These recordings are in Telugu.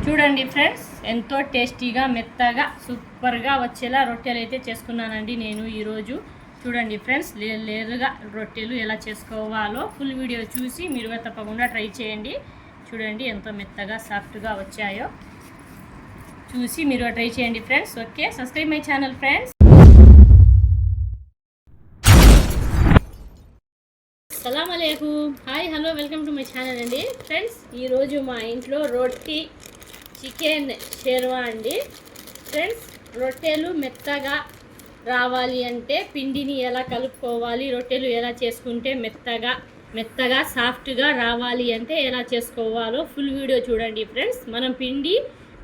చూడండి ఫ్రెండ్స్, ఎంతో టేస్టీగా మెత్తగా సూపర్గా వచ్చేలా రొట్టెలు అయితే చేసుకున్నానండి నేను ఈరోజు. చూడండి ఫ్రెండ్స్, లేరుగా రొట్టెలు ఎలా చేసుకోవాలో ఫుల్ వీడియో చూసి మీరు తప్పకుండా ట్రై చేయండి. చూడండి ఎంతో మెత్తగా సాఫ్ట్గా వచ్చాయో చూసి మీరు ట్రై చేయండి friends. Okay, subscribe my channel friends. సలాం అలైకుం, hi hello, welcome to my channel అండి. ఫ్రెండ్స్, ఈరోజు మా ఇంట్లో రొట్టి చికెన్ షేర్వా అండి. ఫ్రెండ్స్, రొట్టెలు మెత్తగా రావాలి అంటే పిండిని ఎలా కలుపుకోవాలి, రొట్టెలు ఎలా చేసుకుంటే మెత్తగా సాఫ్ట్గా రావాలి అంటే ఎలా చేసుకోవాలో ఫుల్ వీడియో చూడండి ఫ్రెండ్స్. మనం పిండి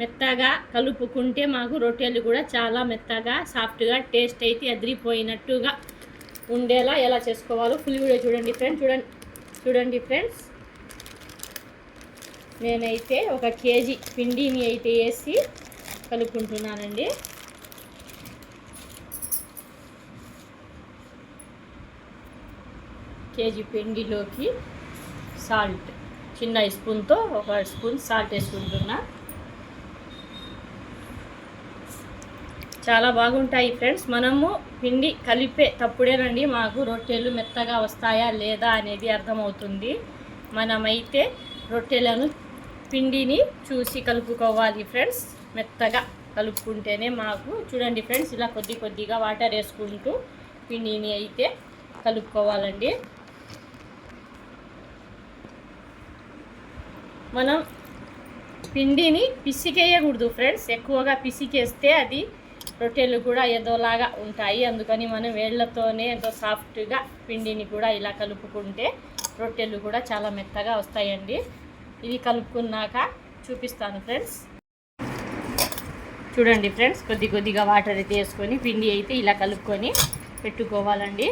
మెత్తగా కలుపుకుంటే మాకు రొట్టెలు కూడా చాలా మెత్తగా సాఫ్ట్గా టేస్ట్ అయితే అదిరిపోయినట్టుగా ఉండేలా ఎలా చేసుకోవాలో ఫుల్ వీడియో చూడండి ఫ్రెండ్స్. చూడండి ఫ్రెండ్స్, నేనైతే 1 కేజీ పిండిని అయితే వేసి కలుపుకుంటున్నానండి. కేజీ పిండిలోకి సాల్ట్ చిన్న స్పూన్తో 1 స్పూన్ సాల్ట్ వేసుకుంటున్నా. చాలా బాగుంటాయి ఫ్రెండ్స్. మనము పిండి కలిపే తప్పుడేనండి మాకు రొట్టెలు మెత్తగా వస్తాయా లేదా అనేది అర్థమవుతుంది. మనమైతే రొట్టెలను పిండిని చూసి కలుపుకోవాలి ఫ్రెండ్స్. మెత్తగా కలుపుకుంటేనే మాకు, చూడండి ఫ్రెండ్స్, ఇలా కొద్దిగా వాటర్ వేసుకుంటూ పిండిని అయితే కలుపుకోవాలండి. మనం పిండిని పిసికేయకూడదు ఫ్రెండ్స్. ఎక్కువగా పిసికేస్తే అది రొట్టెలు కూడా ఏదోలాగా ఉంటాయి. అందుకని మనం వేళ్ళతోనే ఎంతో సాఫ్ట్గా పిండిని కూడా ఇలా కలుపుకుంటే రొట్టెలు కూడా చాలా మెత్తగా వస్తాయండి. ఇది కలుపుకున్నాక చూపిస్తాను ఫ్రెండ్స్. చూడండి ఫ్రెండ్స్, కొద్దిగా వాటర్ అయితే వేసుకొని పిండి అయితే ఇలా కలుపుకొని పెట్టుకోవాలండి.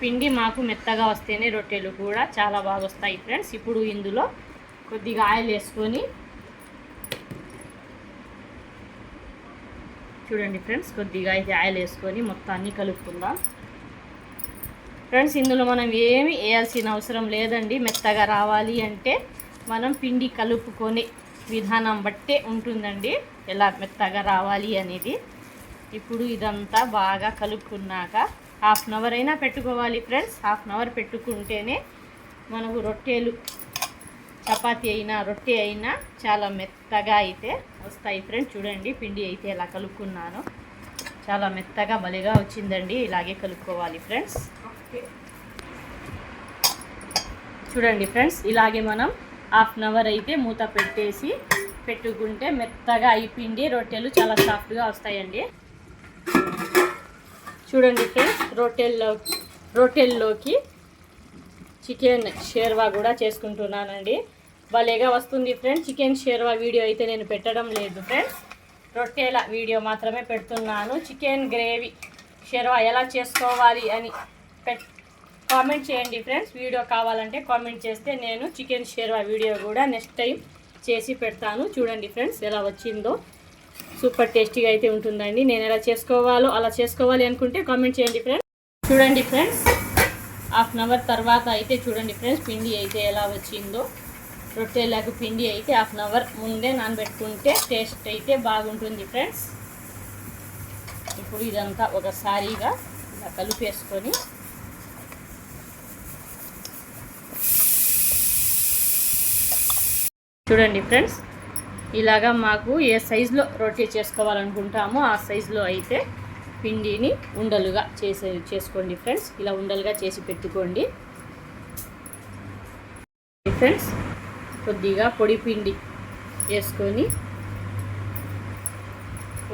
పిండి మాకు మెత్తగా వస్తేనే రొట్టెలు కూడా చాలా బాగా వస్తాయి ఫ్రెండ్స్. ఇప్పుడు ఇందులో కొద్దిగా ఆయిల్ వేసుకొని, చూడండి ఫ్రెండ్స్, కొద్దిగా అయితే ఆయిల్ వేసుకొని మొత్తాన్ని కలుపుకుందాం ఫ్రెండ్స్. ఇందులో మనం ఏమి వేయాల్సిన అవసరం లేదండి. మెత్తగా రావాలి అంటే మనం పిండి కలుపుకొని విధానం బట్టే ఉంటుందండి ఎలా మెత్తగా రావాలి అనేది. ఇప్పుడు ఇదంతా బాగా కలుపుకున్నాక 1/2 అవర్ అయినా పెట్టుకోవాలి ఫ్రెండ్స్. 1/2 అవర్ పెట్టుకుంటేనే మనకు రొట్టెలు, చపాతీ అయినా రొట్టె అయినా చాలా మెత్తగా అయితే వస్తాయి ఫ్రెండ్స్. చూడండి, పిండి అయితే ఎలా కలుపుకున్నాను, చాలా మెత్తగా భలేగా వచ్చిందండి. ఇలాగే కలుపుకోవాలి ఫ్రెండ్స్. చూడండి ఫ్రెండ్స్, ఇలాగే మనం 1/2 అవర్ అయితే మూత పెట్టేసి పెట్టుకుంటే మెత్తగా ఈ పిండి రొట్టెలు చాలా సాఫ్ట్గా వస్తాయండి. చూడండి ఫ్రెండ్స్, రొట్టెల్లోకి చికెన్ షేర్వా కూడా చేసుకుంటున్నానండి. భలేగా వస్తుంది ఫ్రెండ్స్. చికెన్ షేర్వా వీడియో అయితే నేను పెట్టడం లేదు ఫ్రెండ్స్, రొట్టెల వీడియో మాత్రమే పెడుతున్నాను. చికెన్ గ్రేవీ షేర్వా ఎలా చేసుకోవాలి అని కామెంట్ చేయండి ఫ్రెండ్స్. వీడియో కావాలంటే కామెంట్ చేస్తే నేను చికెన్ షేర్వా వీడియో కూడా నెక్స్ట్ టైం చేసి పెడతాను. చూడండి ఫ్రెండ్స్, ఎలా వచ్చిందో సూపర్ టేస్టీగా అయితే ఉంటుందండి. నేను ఎలా చేసుకోవాలో అలా చేసుకోవాలి అనుకుంటే కామెంట్ చేయండి ఫ్రెండ్స్. చూడండి ఫ్రెండ్స్, 1/2 అవర్ తర్వాత అయితే చూడండి ఫ్రెండ్స్, పిండి అయితే ఎలా వచ్చిందో. రొట్టెలకు పిండి అయితే 1/2 అవర్ ముందే నానబెట్టుకుంటే టేస్ట్ అయితే బాగుంటుంది ఫ్రెండ్స్. ఇప్పుడు ఇదంతా ఒకసారిగా ఇలా కలిపేసుకొని, చూడండి ఫ్రెండ్స్, ఇలాగా మాకు ఏ సైజులో రొట్టె చేసుకోవాలనుకుంటామో ఆ సైజులో అయితే పిండిని ఉండలుగా చేసుకోండి ఫ్రెండ్స్. ఇలా ఉండలుగా చేసి పెట్టుకోండి ఫ్రెండ్స్. కొద్దిగా పొడి పిండి వేసుకొని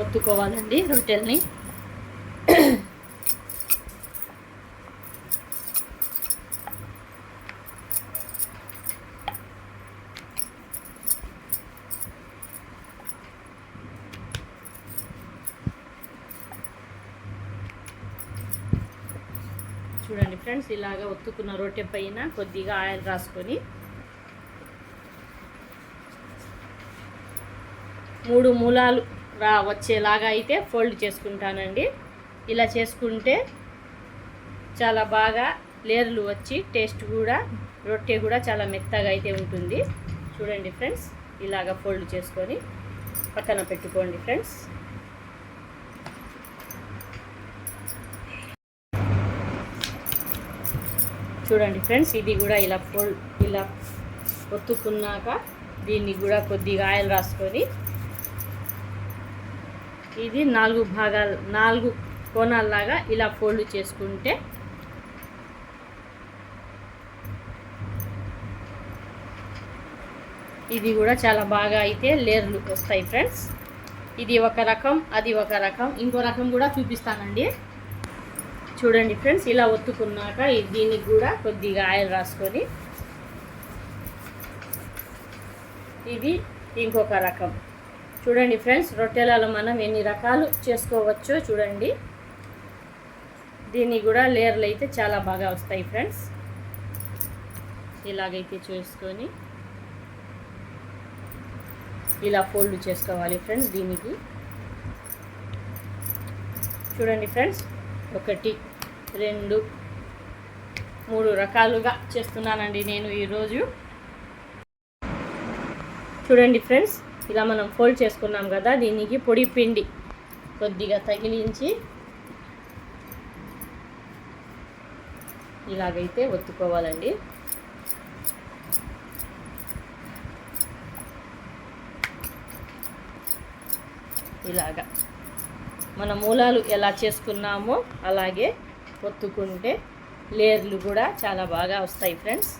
ఒత్తుకోవాలండి రొట్టెల్ని. చూడండి ఫ్రెండ్స్, ఇలాగా ఒత్తుకున్న రొట్టె పైన కొద్దిగా ఆయిల్ రాసుకొని 3 మూలాలు వచ్చేలాగా అయితే ఫోల్డ్ చేసుకుంటానండి. ఇలా చేసుకుంటే చాలా బాగా లేయర్లు వచ్చి టేస్ట్ కూడా, రొట్టె కూడా చాలా మెత్తగా అయితే ఉంటుంది. చూడండి ఫ్రెండ్స్, ఇలాగ ఫోల్డ్ చేసుకొని పక్కన పెట్టుకోండి ఫ్రెండ్స్. చూడండి ఫ్రెండ్స్, ఇది కూడా ఇలా ఒత్తుకున్నాక దీన్ని కూడా కొద్దిగా ఆయిల్ రాసుకొని ఇది 4 కోణాల్లాగా ఇలా ఫోల్డ్ చేసుకుంటే ఇది కూడా చాలా బాగా అయితే లేయర్లు వస్తాయి ఫ్రెండ్స్. ఇది ఒక రకం, అది ఒక రకం, ఇంకో రకం కూడా చూపిస్తానండి. చూడండి ఫ్రెండ్స్, ఇలా ఒత్తుకున్నాక దీనికి కూడా కొద్దిగా ఆయిల్ రాసుకొని ఇది ఇంకొక రకం. చూడండి ఫ్రెండ్స్, రొట్టెలలో మనం ఎన్ని రకాలు చేసుకోవచ్చో చూడండి. దీన్ని కూడా లేయర్లు అయితే చాలా బాగా వస్తాయి ఫ్రెండ్స్. ఇలాగైతే చేసుకొని ఇలా ఫోల్డ్ చేసుకోవాలి ఫ్రెండ్స్. దీనికి చూడండి ఫ్రెండ్స్, 1 2 3 రకాలుగా చేస్తున్నానండి నేను ఈరోజు. చూడండి ఫ్రెండ్స్, ఇలా మనం ఫోల్డ్ చేసుకున్నాం కదా, దీనికి పొడి పిండి కొద్దిగా తగిలించి ఇలాగైతే ఒత్తుకోవాలండి. ఇలాగా మన మూలాలు ఎలా చేసుకున్నామో అలాగే ఒత్తుకుంటే లేయర్లు కూడా చాలా బాగా వస్తాయి ఫ్రెండ్స్.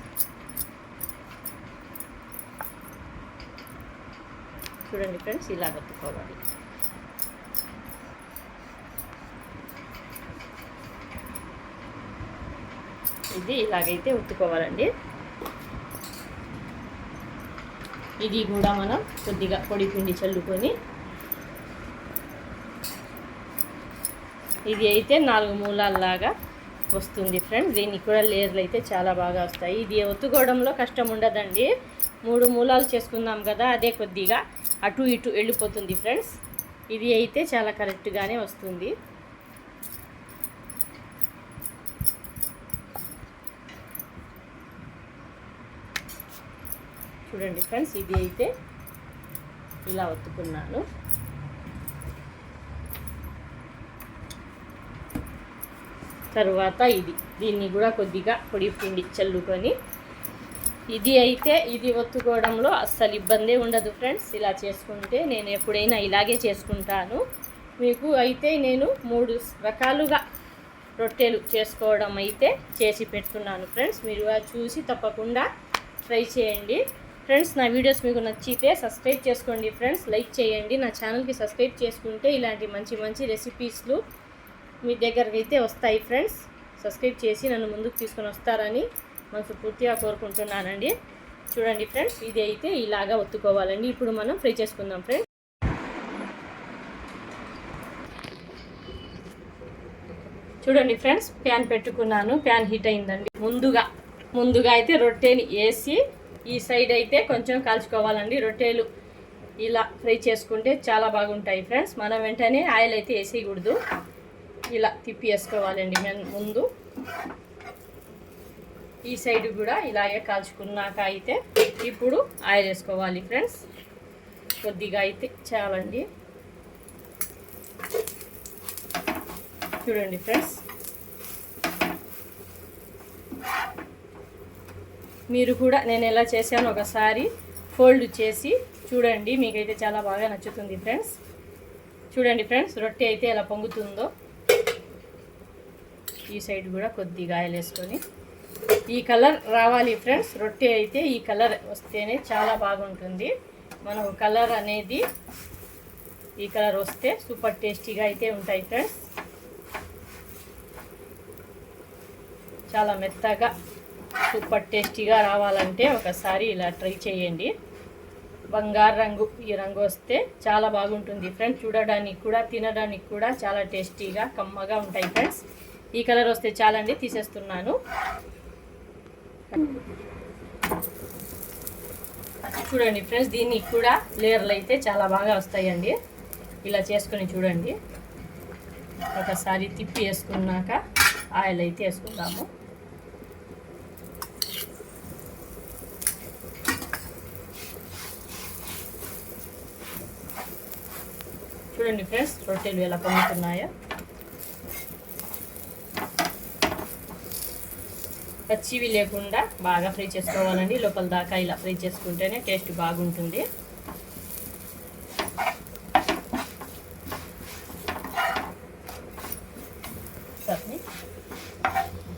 చూడండి ఫ్రెండ్స్, ఇలా ఒత్తుకోవాలి. ఇది ఇలాగైతే ఒత్తుకోవాలండి. ఇది కూడా మనం కొద్దిగా పొడి పిండి చల్లుకొని ఇది అయితే 4 మూలాల్లాగా వస్తుంది ఫ్రెండ్స్. దీనికి కూడా లేయర్లు అయితే చాలా బాగా వస్తాయి. ఇది ఒత్తుకోవడంలో కష్టం ఉండదండి. 3 మూలాలు చేసుకుందాం కదా, అదే కొద్దిగా అటు ఇటు వెళ్ళిపోతుంది ఫ్రెండ్స్. ఇది అయితే చాలా కరెక్ట్గానే వస్తుంది. చూడండి ఫ్రెండ్స్, ఇది అయితే ఇలా ఒత్తుకున్నాను. తరువాత దీన్ని కూడా కొద్దిగా పొడి పిండి చల్లుకొని ఇది ఒత్తుకోవడంలో అస్సలు ఇబ్బంది ఉండదు ఫ్రెండ్స్. ఇలా చేసుకుంటే నేను ఎప్పుడైనా ఇలాగే చేసుకుంటాను. మీకు అయితే నేను 3 రకాలుగా రొట్టెలు చేసుకోవడం అయితే చేసి పెడుతున్నాను ఫ్రెండ్స్. మీరు చూసి తప్పకుండా ట్రై చేయండి ఫ్రెండ్స్. నా వీడియోస్ మీకు నచ్చితే సబ్స్క్రైబ్ చేసుకోండి ఫ్రెండ్స్, లైక్ చేయండి. నా ఛానల్కి సబ్స్క్రైబ్ చేసుకుంటే ఇలాంటి మంచి రెసిపీస్లు మీ దగ్గరికి అయితే వస్తాయి ఫ్రెండ్స్. సబ్స్క్రైబ్ చేసి నన్ను ముందుకు తీసుకొని వస్తారని మనస్ఫూర్తిగా కోరుకుంటున్నానండి. చూడండి ఫ్రెండ్స్, ఇది అయితే ఇలాగా ఒత్తుకోవాలండి. ఇప్పుడు మనం ఫ్రై చేసుకుందాం ఫ్రెండ్స్. చూడండి ఫ్రెండ్స్, ప్యాన్ పెట్టుకున్నాను. ప్యాన్ హీట్ అయిందండి. ముందుగా అయితే రొట్టెని వేసి ఈ సైడ్ అయితే కొంచెం కాల్చుకోవాలండి. రొట్టెలు ఇలా ఫ్రై చేసుకుంటే చాలా బాగుంటాయి ఫ్రెండ్స్. మనం వెంటనే ఆయిల్ అయితే వేసేయకూడదు, ఇలా తిప్పి వేసుకోవాలండి. ముందు ఈ సైడ్ కూడా ఇలాగే కాల్చుకున్నాక అయితే ఇప్పుడు ఆయిల్ వేసుకోవాలి ఫ్రెండ్స్. కొద్దిగా అయితే చాలండి. చూడండి ఫ్రెండ్స్, మీరు కూడా నేను ఎలా చేశాను ఒకసారి ఫోల్డ్ చేసి చూడండి, మీకైతే చాలా బాగా నచ్చుతుంది ఫ్రెండ్స్. చూడండి ఫ్రెండ్స్, రొట్టె అయితే ఎలా పొంగుతుందో. ఈ సైడ్ కూడా కొద్దిగా ఆయిల్ వేసుకొని ఈ కలర్ రావాలి ఫ్రెండ్స్. రొట్టె అయితే ఈ కలర్ వస్తేనే చాలా బాగుంటుంది. మనకు కలర్ అనేది ఈ కలర్ వస్తే సూపర్ టేస్టీగా అయితే ఉంటాయి ఫ్రెండ్స్. చాలా మెత్తగా సూపర్ టేస్టీగా రావాలంటే ఒకసారి ఇలా ట్రై చేయండి. బంగారు రంగు, ఈ రంగు వస్తే చాలా బాగుంటుంది ఫ్రెండ్స్. చూడడానికి కూడా తినడానికి కూడా చాలా టేస్టీగా కమ్మగా ఉంటాయి ఫ్రెండ్స్. ఈ కలర్ వస్తే చాలండి, తీసేస్తున్నాను. చూడండి ఫ్రెండ్స్, దీనికి కూడా లేయర్లు అయితే చాలా బాగా వస్తాయండి. ఇలా చేసుకొని చూడండి. ఒకసారి తిప్పి వేసుకున్నాక ఆయిల్ అయితే వేసుకుందాము. చూడండి ఫ్రెండ్స్ రొట్టెలు ఎలా పొంగుతున్నాయో. పచ్చివి లేకుండా బాగా ఫ్రై చేసుకోవాలండి. లోపల దాకా ఇలా ఫ్రై చేసుకుంటేనే టేస్ట్ బాగుంటుంది.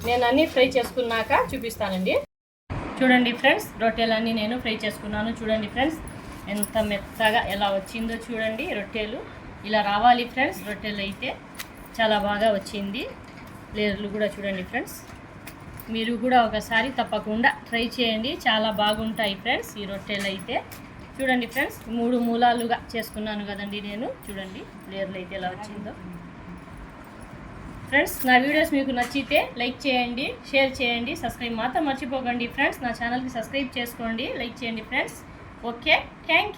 నేను అన్నీ ఫ్రై చేసుకున్నాక చూపిస్తానండి. చూడండి ఫ్రెండ్స్ రొట్టెలన్నీ నేను ఫ్రై చేసుకున్నాను. చూడండి ఫ్రెండ్స్ ఎంత మెత్తగా ఎలా వచ్చిందో చూడండి. రొట్టెలు ఇలా రావాలి ఫ్రెండ్స్. రొట్టెలు అయితే చాలా బాగా వచ్చింది. లేయర్లు కూడా చూడండి ఫ్రెండ్స్. మీరు కూడా ఒకసారి తప్పకుండా ట్రై చేయండి, చాలా బాగుంటాయి ఫ్రెండ్స్ ఈ రొట్టెలు అయితే. చూడండి ఫ్రెండ్స్ 3 మూలాలుగా చేసుకున్నాను కదండి నేను. చూడండి లేయర్లు అయితే ఎలా వచ్చిందో. ఫ్రెండ్స్ నా వీడియోస్ మీకు నచ్చితే లైక్ చేయండి, షేర్ చేయండి, సబ్స్క్రైబ్ మాత్రం మర్చిపోకండి ఫ్రెండ్స్. నా ఛానల్కి సబ్స్క్రైబ్ చేసుకోండి, లైక్ చేయండి ఫ్రెండ్స్. Okay, thank you.